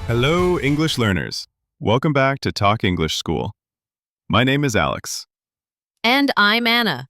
Hello, English learners. Welcome back to Talk English School. My name is Alex, And I'm Anna.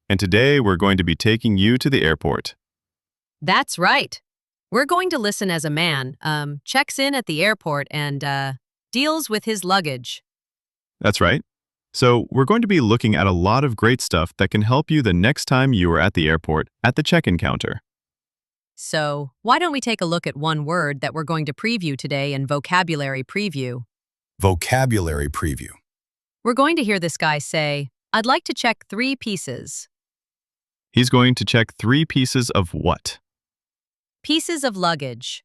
and today we're going to be taking you to the airport. That's right. We're going to listen as a man checks in at the airport and deals with his luggage. That's right. So, we're going to be looking at a lot of great stuff that can help you the next time you are at the airport at the check-in counter. So, why don't we take a look at one word that we're going to preview today in vocabulary preview? Vocabulary preview. We're going to hear this guy say, "I'd like to check 3 pieces." He's going to check 3 pieces of what? Pieces of luggage.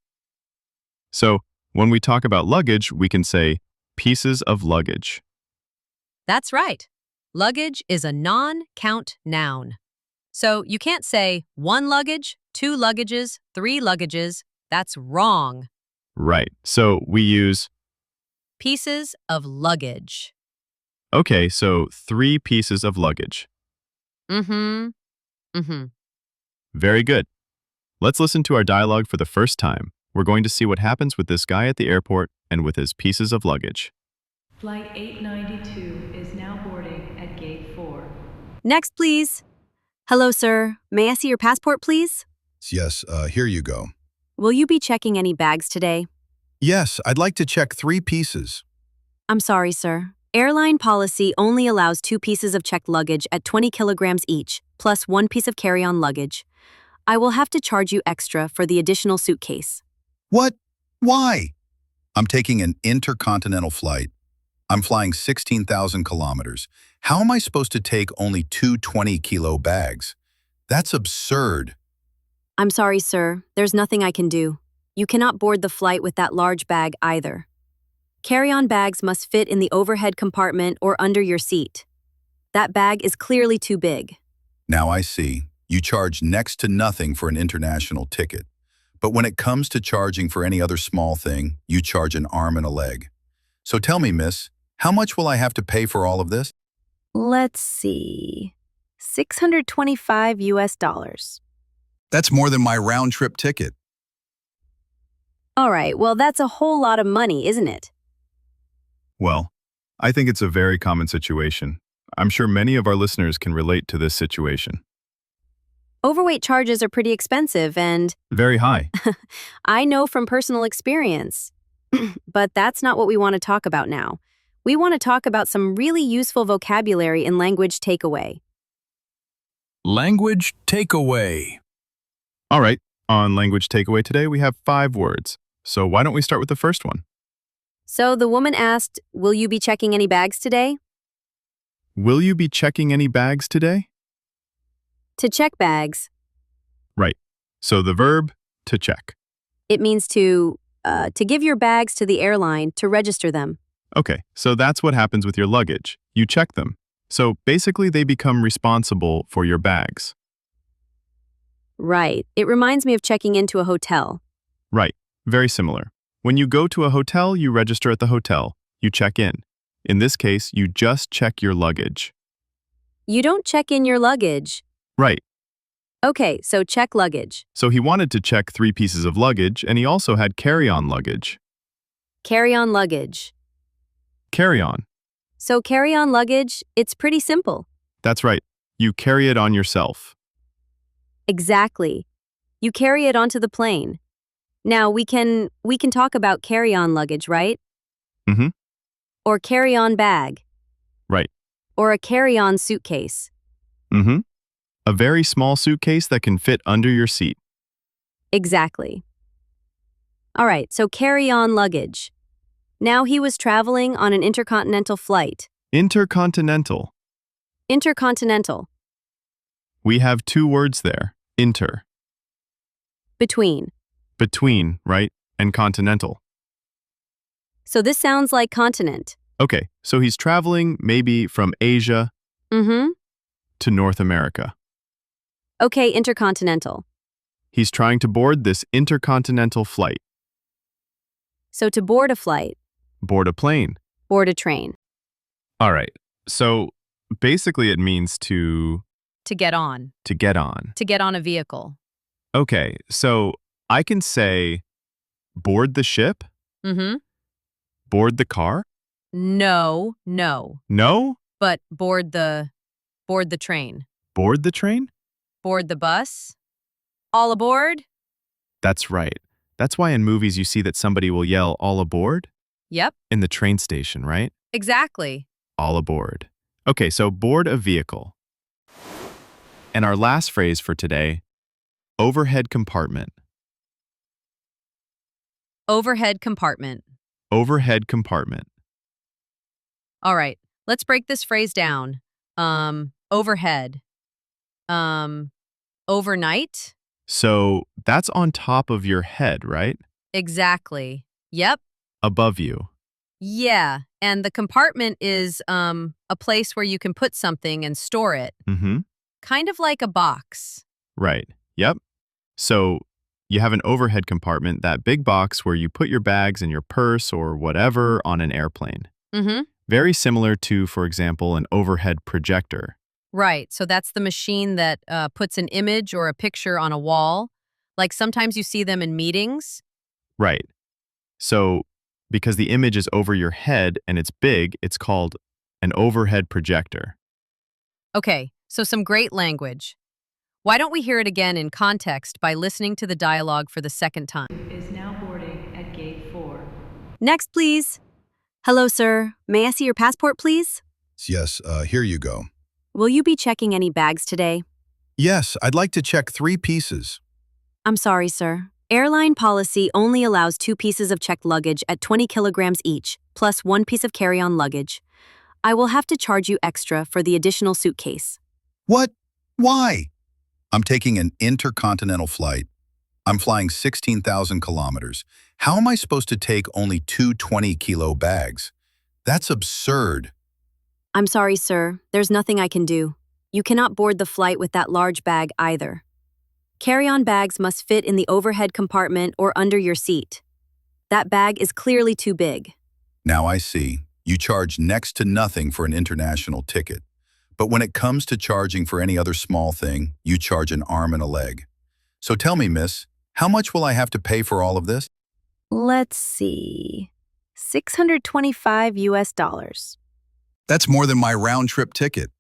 So, when we talk about luggage, we can say pieces of luggage. That's right. Luggage is a non-count noun. So you can't say 1 luggage, 2 luggages, 3 luggages. That's wrong. Right. So, we use, Pieces of luggage. okay, so 3 pieces of luggage. Mm-hmm. Very good. Let's listen to our dialogue for the first time. We're going to see what happens with this guy at the airport and with his pieces of luggage. Flight 892 is now boarding at Gate 4. Next, please. Hello, sir. May I see your passport, please? Yes, here you go. Will you be checking any bags today? Yes, I'd like to check 3 pieces. I'm sorry, sir. Airline policy only allows 2 pieces of checked luggage at 20 kilograms each, plus 1 piece of carry-on luggage. I will have to charge you extra for the additional suitcase. What? Why? I'm taking an intercontinental flight. I'm flying 16,000 kilometers. How am I supposed to take only 2 20-kilo bags? That's absurd. I'm sorry, sir. There's nothing I can do. You cannot board the flight with that large bag either. Carry-on bags must fit in the overhead compartment or under your seat. That bag is clearly too big. Now I see. You charge next to nothing for an international ticket. But when it comes to charging for any other small thing, you charge an arm and a leg. So tell me, miss, how much will I have to pay for all of this? Let's see. $625 US. That's more than my round-trip ticket. All right, well, that's a whole lot of money, isn't it? Well, I think it's a very common situation. I'm sure many of our listeners can relate to this situation. Overweight charges are pretty expensive, and Very high. I know from personal experience. But that's not what we want to talk about now. We want to talk about some really useful vocabulary in language takeaway. Language takeaway. All right, on language takeaway today, we have 5 words. So why don't we start with the first one? So the woman asked, "Will you be checking any bags today?" Will you be checking any bags today? To check bags, Right. So the verb, to check. it means to give your bags to the airline to register them. Okay, so that's what happens with your luggage. You check them. So basically, they become responsible for your bags. Right. It reminds me of checking into a hotel. Right, very similar. When you go to a hotel, you register at the hotel. You check in. In this case, you just check your luggage. You don't check in your luggage. Right. Okay, so check luggage. So he wanted to check 3 pieces of luggage, and he also had carry-on luggage. Carry-on luggage. Carry-on. So carry-on luggage, it's pretty simple. That's right. You carry it on yourself. Exactly. You carry it onto the plane. Now we can talk about carry-on luggage, right? Mm-hmm. Or carry-on bag. Right. Or a carry-on suitcase. Mm-hmm. A very small suitcase that can fit under your seat. Exactly. All right, so carry-on luggage. Now he was traveling on an intercontinental flight. Intercontinental. Intercontinental. We have 2 words there. Inter. Between. Between, right? And continental. So this sounds like continent. Okay, so he's traveling maybe from Asia Mm-hmm. to North America. Okay, intercontinental. He's trying to board this intercontinental flight. So to board a flight, Board a plane. board a train. All right. So basically it means to To get on. get on. To get on a vehicle. Okay, so I can say board the ship Mm-hmm. Board the car? No, no. No? But board the train. Board the train? Board the bus. All aboard? That's right. That's why in movies you see that somebody will yell, all aboard? Yep, In the train station, right? exactly. All aboard. Okay, so board a vehicle. And our last phrase for today, overhead compartment. Overhead compartment. Overhead compartment. All right, let's break this phrase down. Overhead. Overnight? So that's on top of your head, right? Exactly. Yep. Above you. Yeah, and the compartment is a place where you can put something and store it, Mm-hmm. kind of like a box. Right. Yep. So you have an overhead compartment, that big box where you put your bags and your purse or whatever on an airplane. Mm-hmm. Very similar to, for example, an overhead projector. Right. So that's the machine that puts an image or a picture on a wall. Like sometimes you see them in meetings. Right. So because the image is over your head and it's big, it's called an overhead projector. Okay, so some great language. Why don't we hear it again in context by listening to the dialogue for the second time? Is now boarding at gate 4. Next, please. Hello, sir. May I see your passport, please? Yes, here you go. Will you be checking any bags today? Yes, I'd like to check 3 pieces. I'm sorry, sir. Airline policy only allows 2 pieces of checked luggage at 20 kilograms each, plus 1 piece of carry-on luggage. I will have to charge you extra for the additional suitcase. What? Why? I'm taking an intercontinental flight. I'm flying 16,000 kilometers. How am I supposed to take only 2 20-kilo bags? That's absurd. I'm sorry, sir. There's nothing I can do. You cannot board the flight with that large bag either. Carry-on bags must fit in the overhead compartment or under your seat. That bag is clearly too big. Now I see. You charge next to nothing for an international ticket. But when it comes to charging for any other small thing, you charge an arm and a leg. So tell me, miss, how much will I have to pay for all of this? Let's see. $625 US. That's more than my round-trip ticket.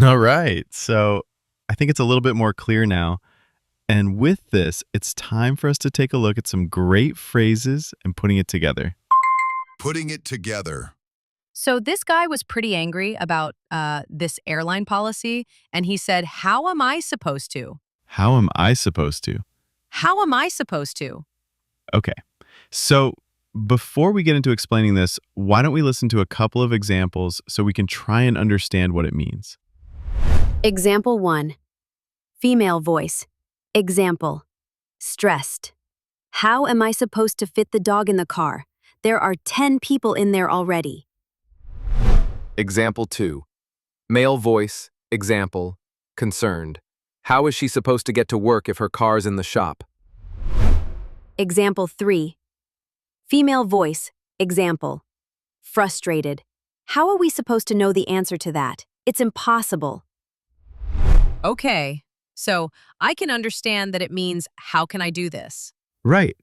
All right. So I think it's a little bit more clear now. And with this, it's time for us to take a look at some great phrases and putting it together. Putting it together. So this guy was pretty angry about this airline policy, and he said, "How am I supposed to? How am I supposed to? How am I supposed to?" Okay. So before we get into explaining this, why don't we listen to a couple of examples so we can try and understand what it means? Example 1. Female voice. Example. Stressed. How am I supposed to fit the dog in the car? There are 10 people in there already. Example 2. Male voice, example, concerned. How is she supposed to get to work if her car's in the shop? Example 3. Female voice. Example. Frustrated. How are we supposed to know the answer to that? It's impossible. Okay, so I can understand that it means, how can I do this? Right.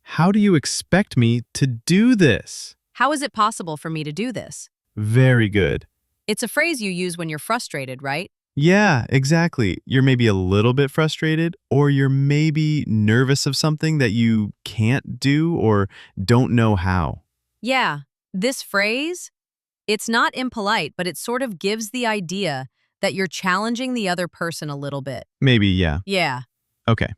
How do you expect me to do this? How is it possible for me to do this? Very good. It's a phrase you use when you're frustrated, right? Yeah, exactly. You're maybe a little bit frustrated, or you're maybe nervous of something that you can't do or don't know how. Yeah, this phrase, it's not impolite, but it sort of gives the idea that you're challenging the other person a little bit. Maybe, yeah. Yeah. Okay.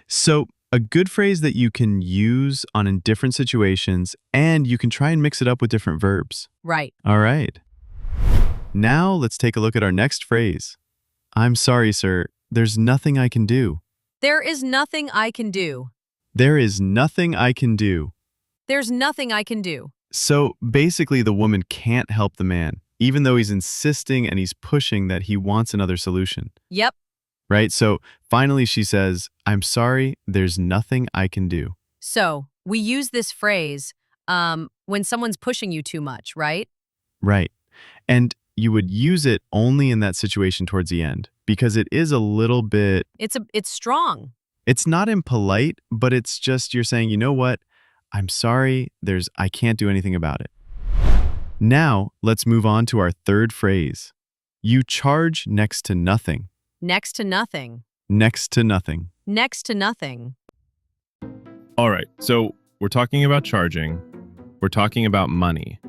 So a good phrase that you can use in different situations, and you can try and mix it up with different verbs. Right. All right. Now let's take a look at our next phrase. I'm sorry, sir. There's nothing I can do. There is nothing I can do. There is nothing I can do. There's nothing I can do. So basically, the woman can't help the man, even though he's insisting and he's pushing that he wants another solution. Yep. Right? So finally, she says, I'm sorry, there's nothing I can do. So we use this phrase when someone's pushing you too much, right? Right. And you would use it only in that situation towards the end because it is a little bit, It's strong. it's not impolite, but it's just you're saying, you know what? I'm sorry, I can't do anything about it. Now, let's move on to our third phrase. You charge next to nothing. Next to nothing. Next to nothing. Next to nothing. All right, so we're talking about charging. We're talking about money.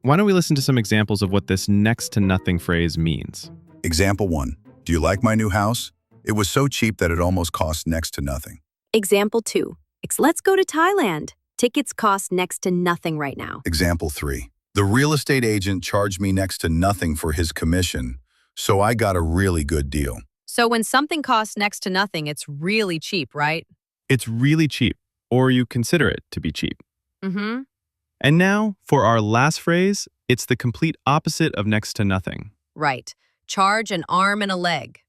Why don't we listen to some examples of what this next to nothing phrase means? Example 1. Do you like my new house? It was so cheap that it almost cost next to nothing. Example 2. Let's go to Thailand. Tickets cost next to nothing right now. Example 3. The real estate agent charged me next to nothing for his commission, so I got a really good deal. So when something costs next to nothing, it's really cheap, right? It's really cheap, or you consider it to be cheap. Mm-hmm. And now, for our last phrase, it's the complete opposite of next to nothing. Right. Charge an arm and a leg.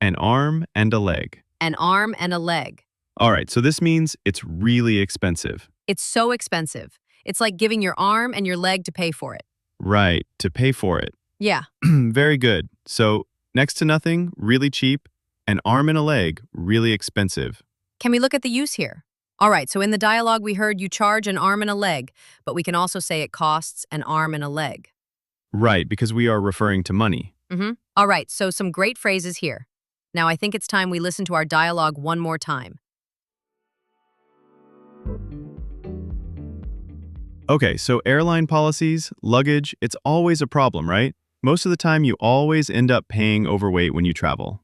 An arm and a leg. An arm and a leg. All right, so this means it's really expensive. It's so expensive. It's like giving your arm and your leg to pay for it. Right, to pay for it. Yeah. Very good. So, next to nothing, really cheap. An arm and a leg, really expensive. Can we look at the use here? All right, so in the dialogue we heard you charge an arm and a leg, but we can also say it costs an arm and a leg. Right, because we are referring to money. Mm-hmm. All right, so some great phrases here. Now I think it's time we listen to our dialogue one more time. Okay, so airline policies, luggage, it's always a problem, right? Most of the time, you always end up paying overweight when you travel.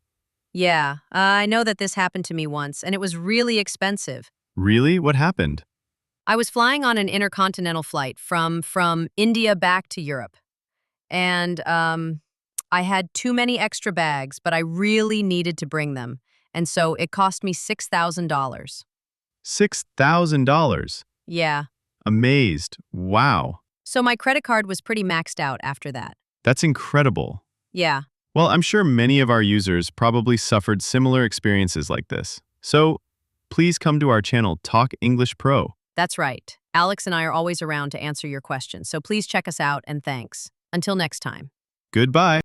Yeah, I know that this happened to me once, and it was really expensive. Really? What happened? I was flying on an intercontinental flight from India back to Europe. And I had too many extra bags, but I really needed to bring them. And so it cost me $6,000. $6,000. Yeah. Amazed. Wow. So my credit card was pretty maxed out after that. That's incredible. Yeah. Well, I'm sure many of our users probably suffered similar experiences like this. So, please come to our channel, Talk English Pro. That's right. Alex and I are always around to answer your questions, so please check us out and thanks. Until next time. Goodbye.